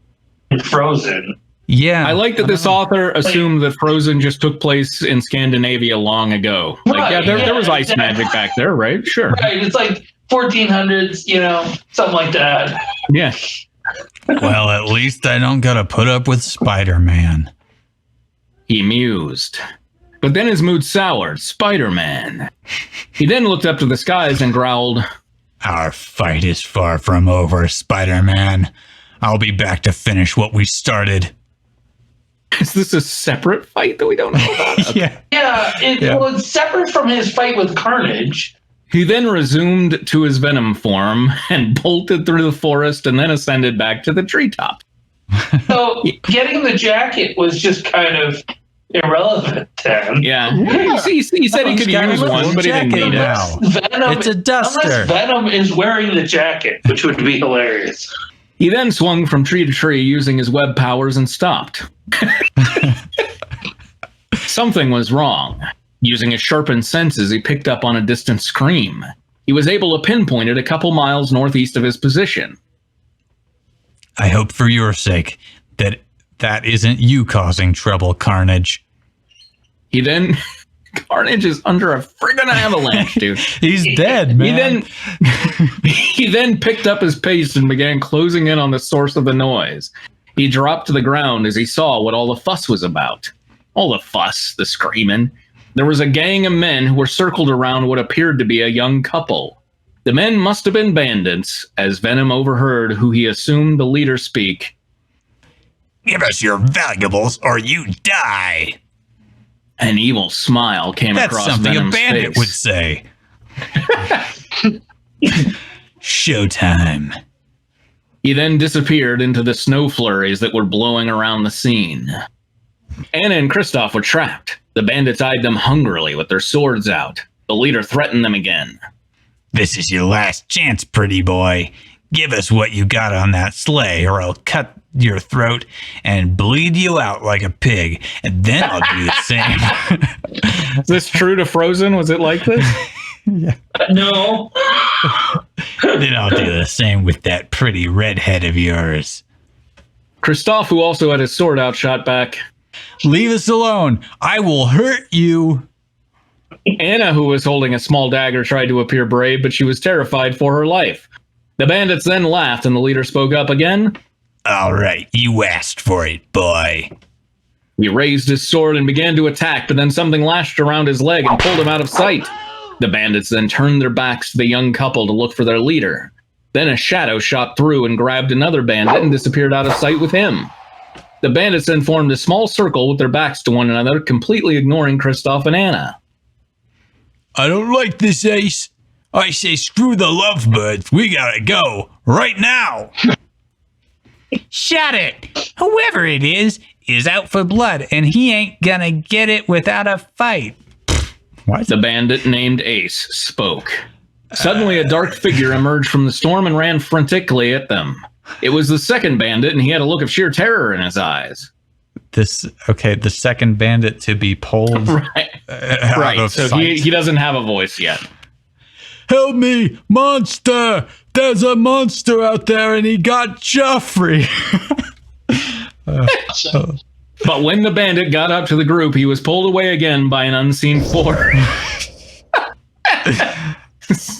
in Frozen. Yeah. I like that this author assumed that Frozen just took place in Scandinavia long ago. Like, there was ice magic back there, right? Sure. Right, it's like 1400s, something like that. Yeah. Well, at least I don't gotta put up with Spider-Man. He mused. But then his mood soured. Spider-Man. He then looked up to the skies and growled, Our fight is far from over, Spider-Man. I'll be back to finish what we started. Is this a separate fight that we don't know about? Yeah. Yeah, it's separate from his fight with Carnage. He then resumed to his Venom form and bolted through the forest and then ascended back to the treetop. So getting the jacket was just kind of irrelevant then. Yeah. He said he could use one, but he didn't need it. Venom, It's a duster. Unless Venom is wearing the jacket, which would be hilarious. He then swung from tree to tree using his web powers and stopped. Something was wrong. Using his sharpened senses, he picked up on a distant scream. He was able to pinpoint it a couple miles northeast of his position. I hope for your sake that isn't you causing trouble, Carnage. He then... Carnage is under a friggin' avalanche, dude. He's dead, man. He then picked up his pace and began closing in on the source of the noise. He dropped to the ground as he saw what all the fuss was about. All the fuss, the screaming. There was a gang of men who were circled around what appeared to be a young couple. The men must have been bandits, as Venom overheard who he assumed the leader speak. Give us your valuables or you die. An evil smile came across Venom's face. That's something a bandit would say. Showtime. He then disappeared into the snow flurries that were blowing around the scene. Anna and Kristoff were trapped. The bandits eyed them hungrily with their swords out. The leader threatened them again. This is your last chance, pretty boy. Give us what you got on that sleigh, or I'll cut your throat and bleed you out like a pig, and then I'll do the same. Is this true to Frozen? Was it like this? Yeah. No. Then I'll do the same with that pretty redhead of yours. Kristoff, who also had his sword out, shot back. Leave us alone. I will hurt you. Anna, who was holding a small dagger, tried to appear brave, but she was terrified for her life. The bandits then laughed, and the leader spoke up again. All right, you asked for it, boy. He raised his sword and began to attack, but then something lashed around his leg and pulled him out of sight. The bandits then turned their backs to the young couple to look for their leader. Then a shadow shot through and grabbed another bandit and disappeared out of sight with him. The bandits then formed a small circle with their backs to one another, completely ignoring Kristoff and Anna. I don't like this, Ace. I say screw the lovebirds. We gotta go right now. Shut it. Whoever it is out for blood, and he ain't gonna get it without a fight. What? The bandit named Ace spoke. Suddenly, a dark figure emerged from the storm and ran frantically at them. It was the second bandit, and he had a look of sheer terror in his eyes. The second bandit to be pulled Right. out of So sight. he doesn't have a voice yet. Help me, monster! There's a monster out there, and he got Joffrey. But when the bandit got up to the group, he was pulled away again by an unseen force.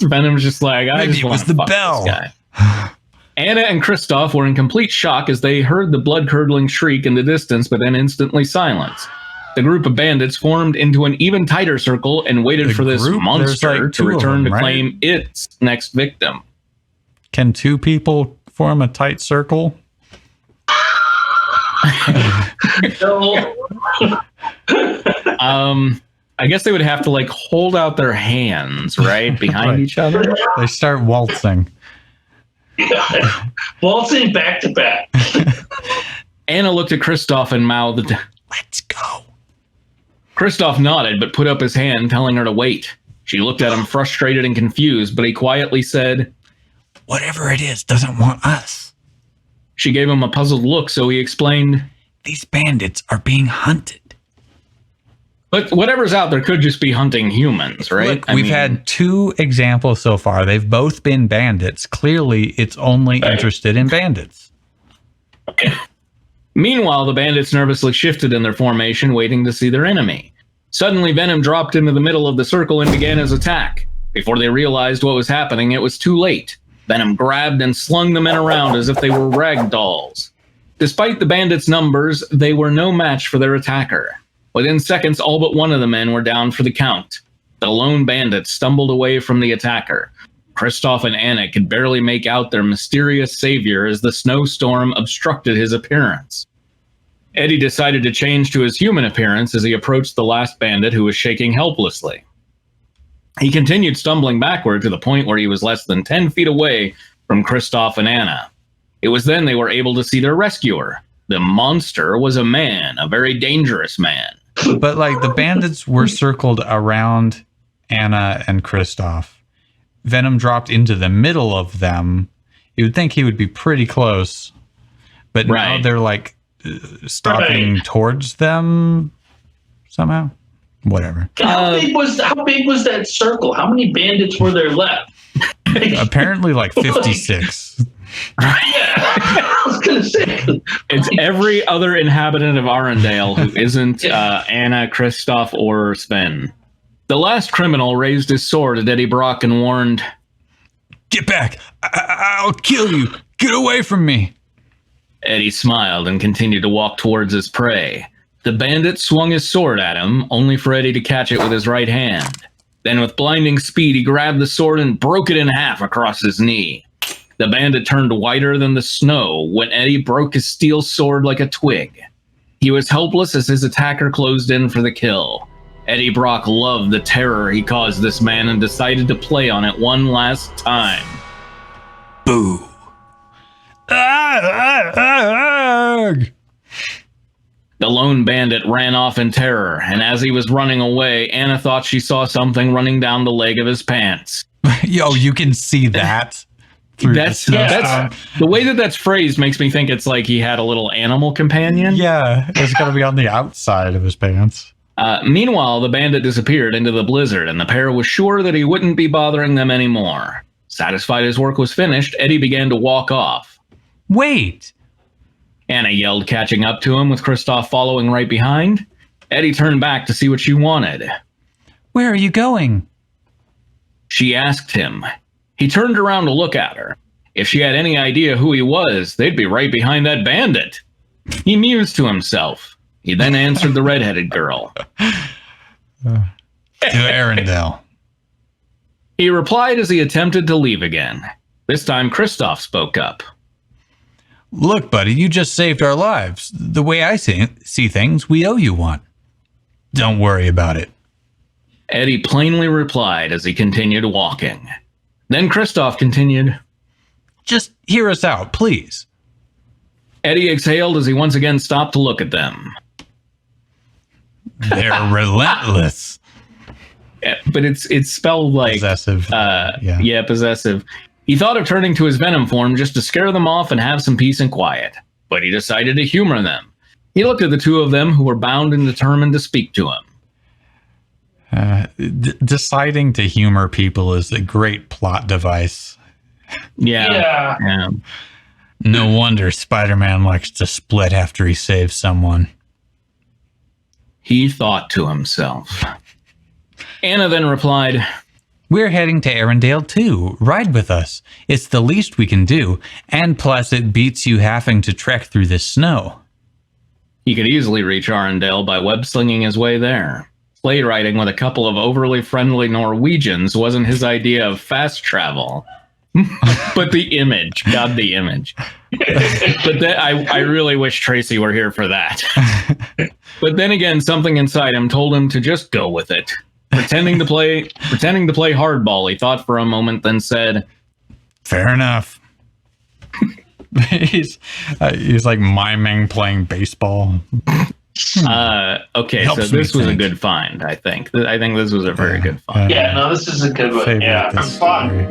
Venom's just like, Maybe it was the bell. This guy. Anna and Kristoff were in complete shock as they heard the blood-curdling shriek in the distance, but then instantly silenced. The group of bandits formed into an even tighter circle and waited for this monster to return to claim its next victim. Can two people form a tight circle? No. I guess they would have to like hold out their hands, right, behind Right. each other. They start waltzing. Waltzing back to back. Anna looked at Kristoff and mouthed, Let's go. Kristoff nodded, but put up his hand, telling her to wait. She looked at him frustrated and confused, but he quietly said, whatever it is doesn't want us. She gave him a puzzled look, so he explained, These bandits are being hunted. but whatever's out there could just be hunting humans, right? Look, we've had 2 examples so far. They've both been bandits. Clearly, it's only interested in bandits. Meanwhile, the bandits nervously shifted in their formation, waiting to see their enemy. Suddenly, Venom dropped into the middle of the circle and began his attack. Before they realized what was happening, it was too late. Venom grabbed and slung the men around as if they were rag dolls. Despite the bandits' numbers, they were no match for their attacker. Within seconds, all but one of the men were down for the count. The lone bandit stumbled away from the attacker. Kristoff and Anna could barely make out their mysterious savior as the snowstorm obstructed his appearance. Eddie decided to change to his human appearance as he approached the last bandit, who was shaking helplessly. He continued stumbling backward to the point where he was less than 10 feet away from Kristoff and Anna. It was then they were able to see their rescuer. The monster was a man, a very dangerous man. But like the bandits were circled around Anna and Kristoff. Venom dropped into the middle of them. You would think he would be pretty close, but now they're like stopping towards them somehow. Whatever. How big was that circle? How many bandits were there left? Apparently, like 56. Yeah, I was gonna say it's every other inhabitant of Arendelle who isn't Anna, Kristoff, or Sven. The last criminal raised his sword at Eddie Brock and warned, "Get back! I'll kill you! Get away from me!" Eddie smiled and continued to walk towards his prey. The bandit swung his sword at him, only for Eddie to catch it with his right hand. Then with blinding speed, he grabbed the sword and broke it in half across his knee. The bandit turned whiter than the snow when Eddie broke his steel sword like a twig. He was helpless as his attacker closed in for the kill. Eddie Brock loved the terror he caused this man and decided to play on it one last time. Boo. The lone bandit ran off in terror, and as he was running away, Anna thought she saw something running down the leg of his pants. Yo, you can see that. That's the way that's phrased makes me think it's like he had a little animal companion. Yeah, it's got to be on the outside of his pants. Meanwhile, the bandit disappeared into the blizzard, and the pair was sure that he wouldn't be bothering them anymore. Satisfied his work was finished, Eddie began to walk off. Wait! Anna yelled, catching up to him, with Kristoff following right behind. Eddie turned back to see what she wanted. Where are you going? She asked him. He turned around to look at her. If she had any idea who he was, they'd be right behind that bandit. He mused to himself. He then answered the redheaded girl. To Arendelle. He replied as he attempted to leave again. This time, Kristoff spoke up. Look, buddy, you just saved our lives. The way I see things, we owe you one. Don't worry about it. Eddie plainly replied as he continued walking. Then Kristoff continued. Just hear us out, please. Eddie exhaled as he once again stopped to look at them. They're relentless. Yeah, but it's spelled like possessive. Yeah, possessive. He thought of turning to his Venom form just to scare them off and have some peace and quiet, but he decided to humor them. He looked at the two of them who were bound and determined to speak to him. Deciding to humor people is a great plot device. Yeah. No wonder Spider-Man likes to split after he saves someone. He thought to himself. Anna then replied, We're heading to Arendelle too. Ride with us. It's the least we can do, and plus it beats you having to trek through the snow. He could easily reach Arendelle by web-slinging his way there. Sleigh riding with a couple of overly friendly Norwegians wasn't his idea of fast travel. But the image. God, the image. But I really wish Tracy were here for that. But then again, something inside him told him to just go with it. Pretending to play hardball, he thought for a moment, then said, Fair enough. He's like miming playing baseball. Okay, so this was a good find, I think. I think this was a very good find. Yeah, no, this is a good one. Yeah, I'm fun.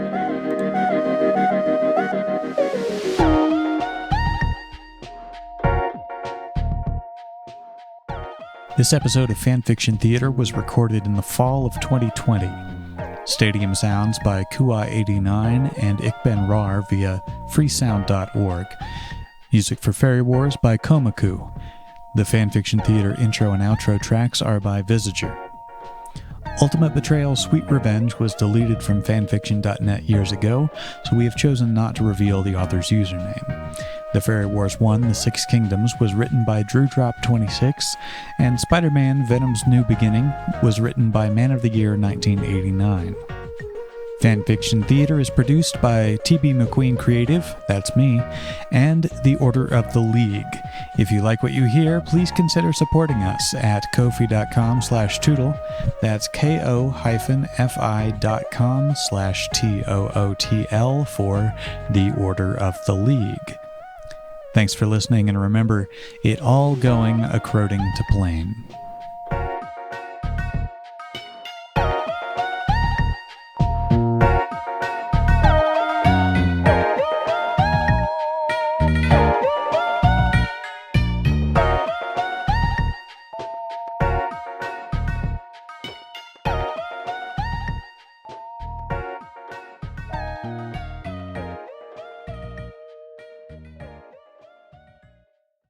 This episode of Fanfiction Theatre was recorded in the fall of 2020. Stadium sounds by Kua89 and Ikben Rar via freesound.org. Music for Faerie Wars by Komaku. The Fanfiction Theatre intro and outro tracks are by Visager. Ultimate Betrayal Sweet Revenge was deleted from fanfiction.net years ago, so we have chosen not to reveal the author's username. The Faerie Wars 1, The Six Kingdoms, was written by DrewDrop26, and Spider-Man Venom's New Beginning was written by Man of the Year 1989. Fanfiction Theatre is produced by TB McQueen Creative, that's me, and the Order of the League. If you like what you hear, please consider supporting us at ko-fi.com/tootle. That's ko-fi.com/TOOTL for the Order of the League. Thanks for listening, and remember, it all going according to plan.